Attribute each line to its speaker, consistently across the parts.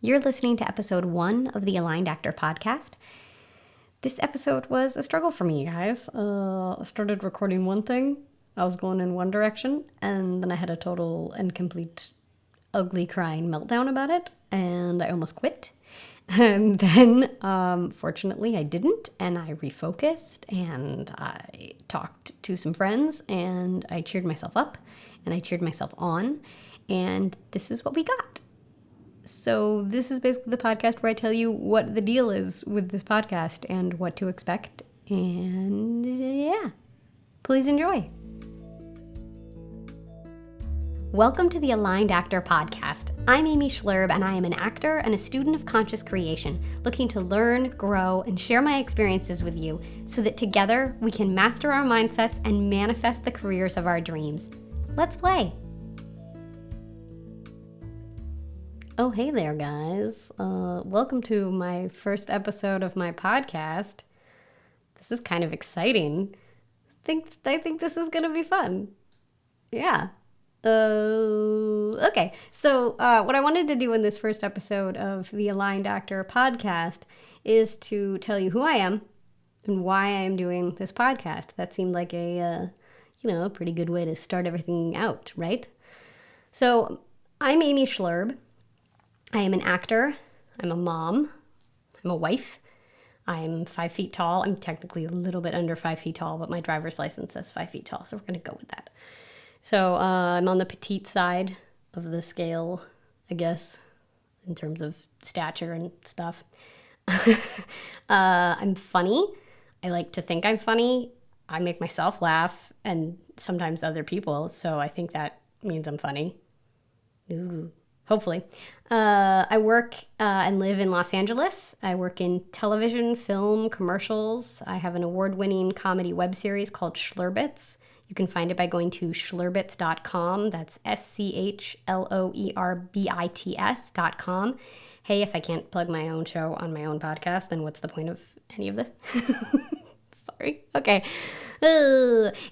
Speaker 1: You're listening to episode 1 of the Aligned Actor podcast. This episode was a struggle for me, guys. I started recording one thing, I was going in one direction, and then I had a total and complete ugly crying meltdown about it, and I almost quit. And then, fortunately, I didn't, and I refocused, and I talked to some friends, and I cheered myself up, and I cheered myself on, and this is what we got. So this is basically the podcast where I tell you what the deal is with this podcast and what to expect, and yeah, please enjoy. Welcome to the Aligned Actor podcast. I'm Amy Schloerb, and I am an actor and a student of conscious creation, looking to learn, grow, and share my experiences with you so that together we can master our mindsets and manifest the careers of our dreams. Let's play. Oh, hey there, guys. Welcome to my first episode of my podcast. This is kind of exciting. I think this is going to be fun. Yeah. Okay, so what I wanted to do in this first episode of the Aligned Actor podcast is to tell you who I am and why I am doing this podcast. That seemed like a pretty good way to start everything out, right? So I'm Amy Schloerb. I am an actor. I'm a mom. I'm a wife. I'm 5 feet tall. I'm technically a little bit under 5 feet tall, but my driver's license says 5 feet tall, so we're going to go with that. So I'm on the petite side of the scale, I guess, in terms of stature and stuff. I'm funny. I like to think I'm funny. I make myself laugh and sometimes other people, so I think that means I'm funny. Ooh, hopefully. I work and live in Los Angeles. I work in television, film, commercials. I have an award-winning comedy web series called Schloerbits. You can find it by going to schloerbits.com. That's schloerbits.com. Hey, if I can't plug my own show on my own podcast, then what's the point of any of this? Sorry. Okay.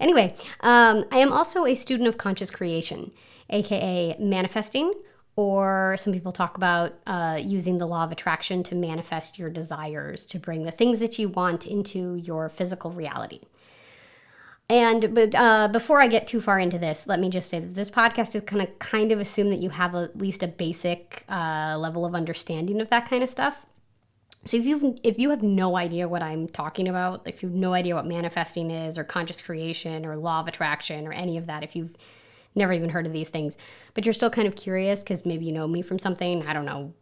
Speaker 1: Anyway, I am also a student of conscious creation, aka manifesting, or some people talk about using the law of attraction to manifest your desires, to bring the things that you want into your physical reality. But before I get too far into this, let me just say that this podcast is going to kind of assume that you have at least a basic level of understanding of that kind of stuff. So if you have no idea what I'm talking about, if you have no idea what manifesting is or conscious creation or law of attraction or any of that, if you've never even heard of these things, but you're still kind of curious because maybe you know me from something, I don't know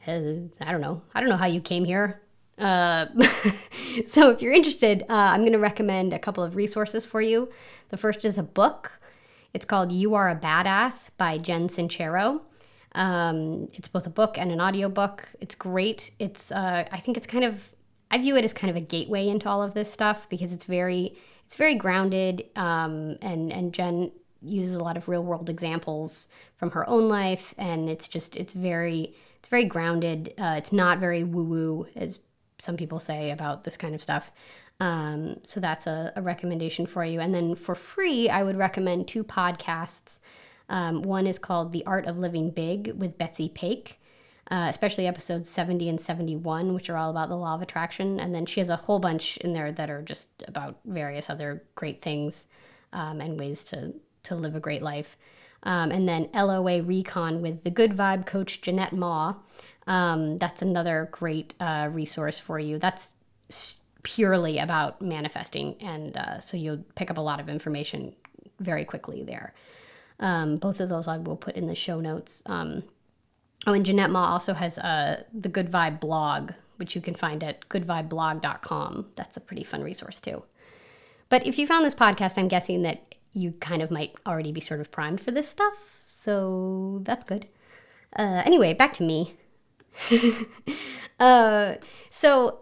Speaker 1: how you came here. So if you're interested, I'm going to recommend a couple of resources for you. The first is a book. It's called You Are a Badass by Jen Sincero. It's both a book and an audiobook. It's great. I view it as kind of a gateway into all of this stuff because it's very grounded. And Jen uses a lot of real world examples from her own life. And it's very grounded. It's not very woo woo as some people say about this kind of stuff. So that's a recommendation for you. And then for free, I would recommend 2 podcasts. One is called The Art of Living Big with Betsy Paik, especially episodes 70 and 71, which are all about the law of attraction. And then she has a whole bunch in there that are just about various other great things and ways to live a great life. And then LOA Recon with the Good Vibe coach Jeanette Ma. That's another great resource for you. That's purely about manifesting, and so you'll pick up a lot of information very quickly there. Both of those I will put in the show notes. And Jeanette Ma also has the Good Vibe blog, which you can find at goodvibeblog.com. That's a pretty fun resource too. But if you found this podcast, I'm guessing that you kind of might already be sort of primed for this stuff, so that's good. Anyway, back to me. So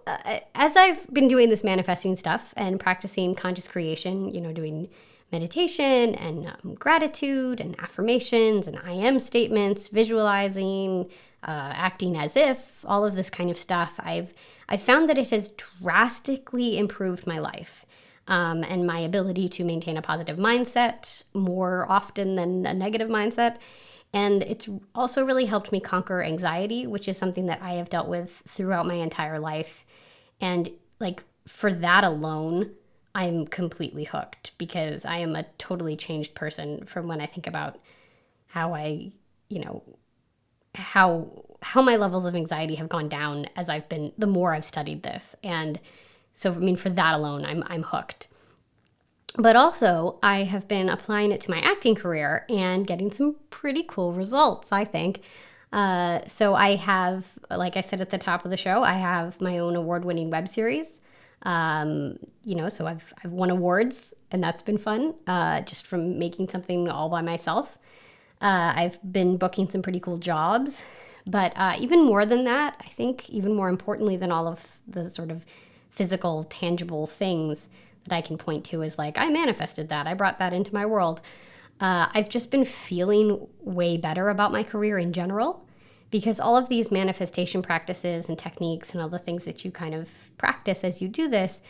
Speaker 1: as I've been doing this manifesting stuff and practicing conscious creation, doing meditation and gratitude and affirmations and I am statements, visualizing, acting as if, all of this kind of stuff, I've found that it has drastically improved my life. And my ability to maintain a positive mindset more often than a negative mindset. And it's also really helped me conquer anxiety, which is something that I have dealt with throughout my entire life. And like for that alone, I'm completely hooked because I am a totally changed person from when I think about how I, how my levels of anxiety have gone down as the more I've studied this. And so, I mean, for that alone, I'm hooked. But also, I have been applying it to my acting career and getting some pretty cool results, I think. So I have, like I said at the top of the show, I have my own award-winning web series. So I've won awards, and that's been fun, just from making something all by myself. I've been booking some pretty cool jobs. But even more than that, I think even more importantly than all of the sort of physical, tangible things that I can point to is like, I manifested that. I brought that into my world. I've just been feeling way better about my career in general because all of these manifestation practices and techniques and all the things that you kind of practice as you do this,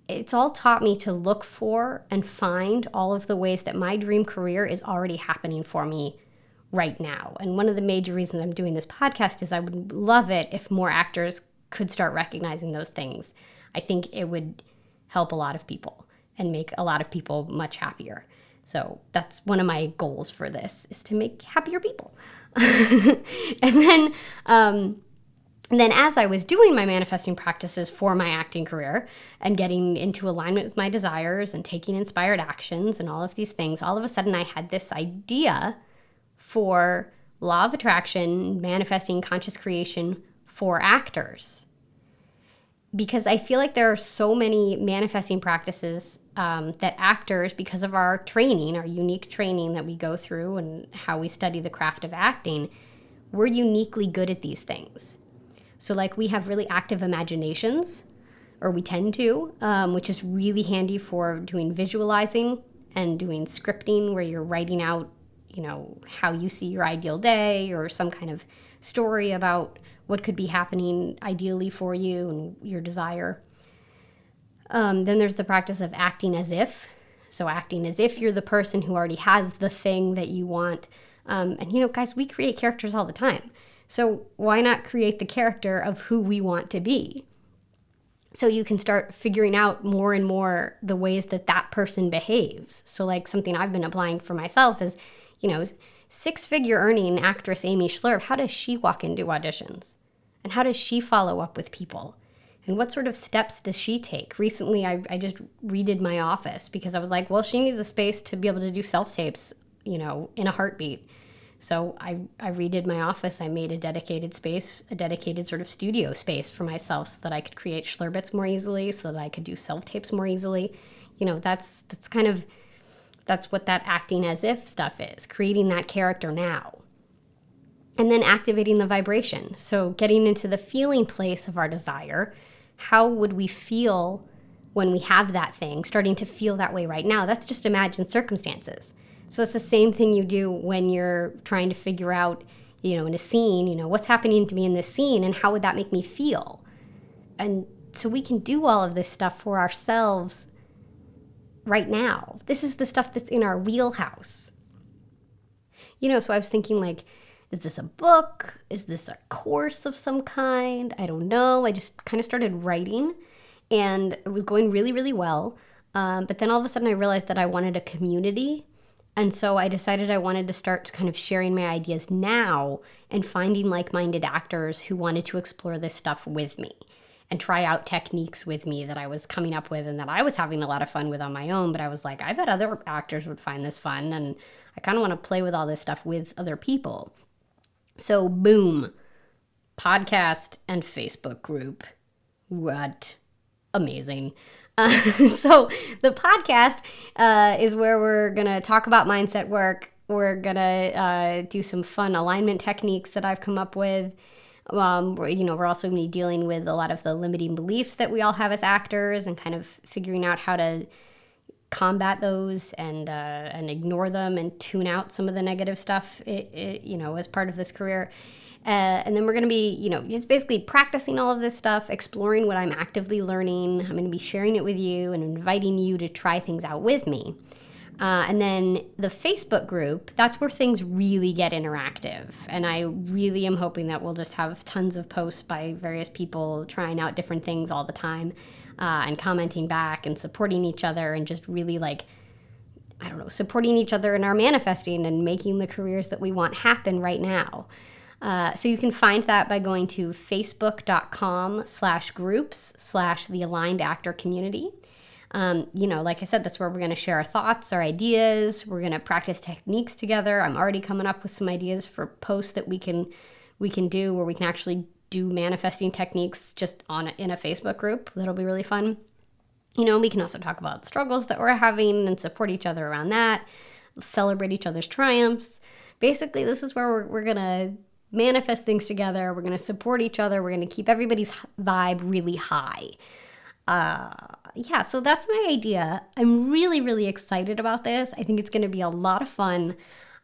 Speaker 1: it's all taught me to look for and find all of the ways that my dream career is already happening for me right now. And one of the major reasons I'm doing this podcast is I would love it if more actors could start recognizing those things. I think it would help a lot of people and make a lot of people much happier. So that's one of my goals for this, is to make happier people. And then as I was doing my manifesting practices for my acting career and getting into alignment with my desires and taking inspired actions and all of these things, all of a sudden I had this idea for law of attraction, manifesting conscious creation for actors. Because I feel like there are so many manifesting practices that actors, because of our training, our unique training that we go through and how we study the craft of acting, we're uniquely good at these things. So like we have really active imaginations, or we tend to, which is really handy for doing visualizing and doing scripting where you're writing out, how you see your ideal day or some kind of story about what could be happening ideally for you and your desire. Then there's the practice of acting as if. So acting as if you're the person who already has the thing that you want. And guys, we create characters all the time. So why not create the character of who we want to be? So you can start figuring out more and more the ways that that person behaves. So like something I've been applying for myself is, six-figure earning actress Amy Schloerb, how does she walk into auditions? And how does she follow up with people? And what sort of steps does she take? Recently, I just redid my office because I was like, well, she needs a space to be able to do self-tapes, in a heartbeat. So I redid my office. I made a dedicated space, a dedicated sort of studio space for myself so that I could create Schlerbits more easily, so that I could do self-tapes more easily. That's what that acting as if stuff is, creating that character now. And then activating the vibration. So getting into the feeling place of our desire. How would we feel when we have that thing, starting to feel that way right now? That's just imagined circumstances. So it's the same thing you do when you're trying to figure out, in a scene, what's happening to me in this scene and how would that make me feel? And so we can do all of this stuff for ourselves right now. This is the stuff that's in our wheelhouse. So I was thinking like, is this a book? Is this a course of some kind? I don't know. I just kind of started writing and it was going really, really well. But then all of a sudden I realized that I wanted a community. And so I decided I wanted to start kind of sharing my ideas now and finding like-minded actors who wanted to explore this stuff with me and try out techniques with me that I was coming up with and that I was having a lot of fun with on my own. But I was like, I bet other actors would find this fun. And I kind of want to play with all this stuff with other people. So boom, podcast and Facebook group. What? Amazing. So the podcast is where we're going to talk about mindset work. We're going to do some fun alignment techniques that I've come up with. We're also going to be dealing with a lot of the limiting beliefs that we all have as actors and kind of figuring out how to combat those and ignore them and tune out some of the negative stuff, as part of this career. And then we're going to be, just basically practicing all of this stuff, exploring what I'm actively learning. I'm going to be sharing it with you and inviting you to try things out with me. And then the Facebook group, that's where things really get interactive. And I really am hoping that we'll just have tons of posts by various people trying out different things all the time, and commenting back and supporting each other, and just really supporting each other in our manifesting and making the careers that we want happen right now. So you can find that by going to facebook.com/groups/the Aligned Actor Community. Like I said, that's where we're going to share our thoughts, our ideas. We're going to practice techniques together. I'm already coming up with some ideas for posts that we can do where we can actually do manifesting techniques just in a Facebook group. That'll be really fun. We can also talk about struggles that we're having and support each other around that, celebrate each other's triumphs. Basically, this is where we're going to manifest things together. We're going to support each other. We're going to keep everybody's vibe really high. So that's my idea. I'm really, really excited about this. I think it's going to be a lot of fun.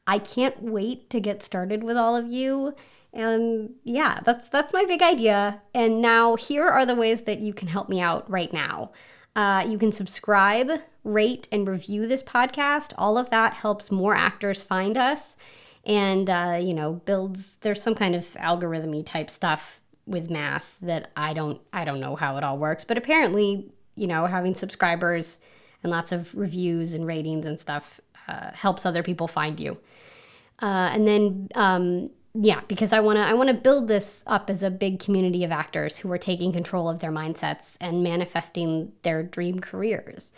Speaker 1: I can't wait to get started with all of you. And yeah, that's my big idea. And now here are the ways that you can help me out right now. You can subscribe, rate, and review this podcast. All of that helps more actors find us and, there's some kind of algorithm-y type stuff with math that I don't know how it all works, but apparently, having subscribers and lots of reviews and ratings and stuff helps other people find you. Because I want to build this up as a big community of actors who are taking control of their mindsets and manifesting their dream careers.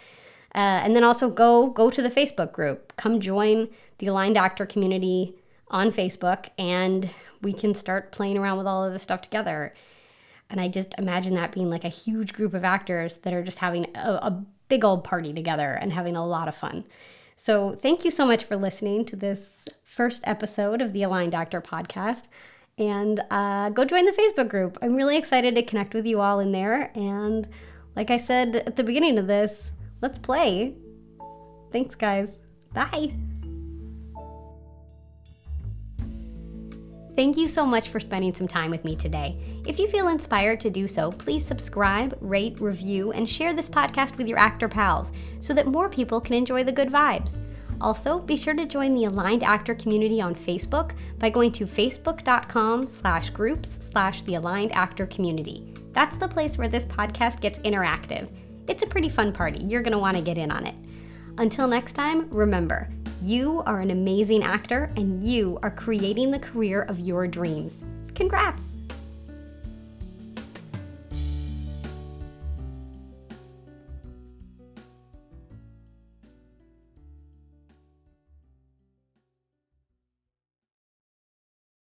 Speaker 1: And then also go to the Facebook group. Come join the Aligned Actor Community on Facebook, and we can start playing around with all of this stuff together. And I just imagine that being like a huge group of actors that are just having a big old party together and having a lot of fun. So thank you so much for listening to this first episode of the Aligned Actor Podcast. And go join the Facebook group. I'm really excited to connect with you all in there. And like I said at the beginning of this, let's play. Thanks, guys. Bye. Thank you so much for spending some time with me today. If you feel inspired to do so, please subscribe, rate, review, and share this podcast with your actor pals so that more people can enjoy the good vibes. Also, be sure to join the Aligned Actor Community on Facebook by going to facebook.com/groups/the Aligned Actor Community. That's the place where this podcast gets interactive. It's a pretty fun party. You're going to want to get in on it. Until next time, remember, you are an amazing actor and you are creating the career of your dreams. Congrats!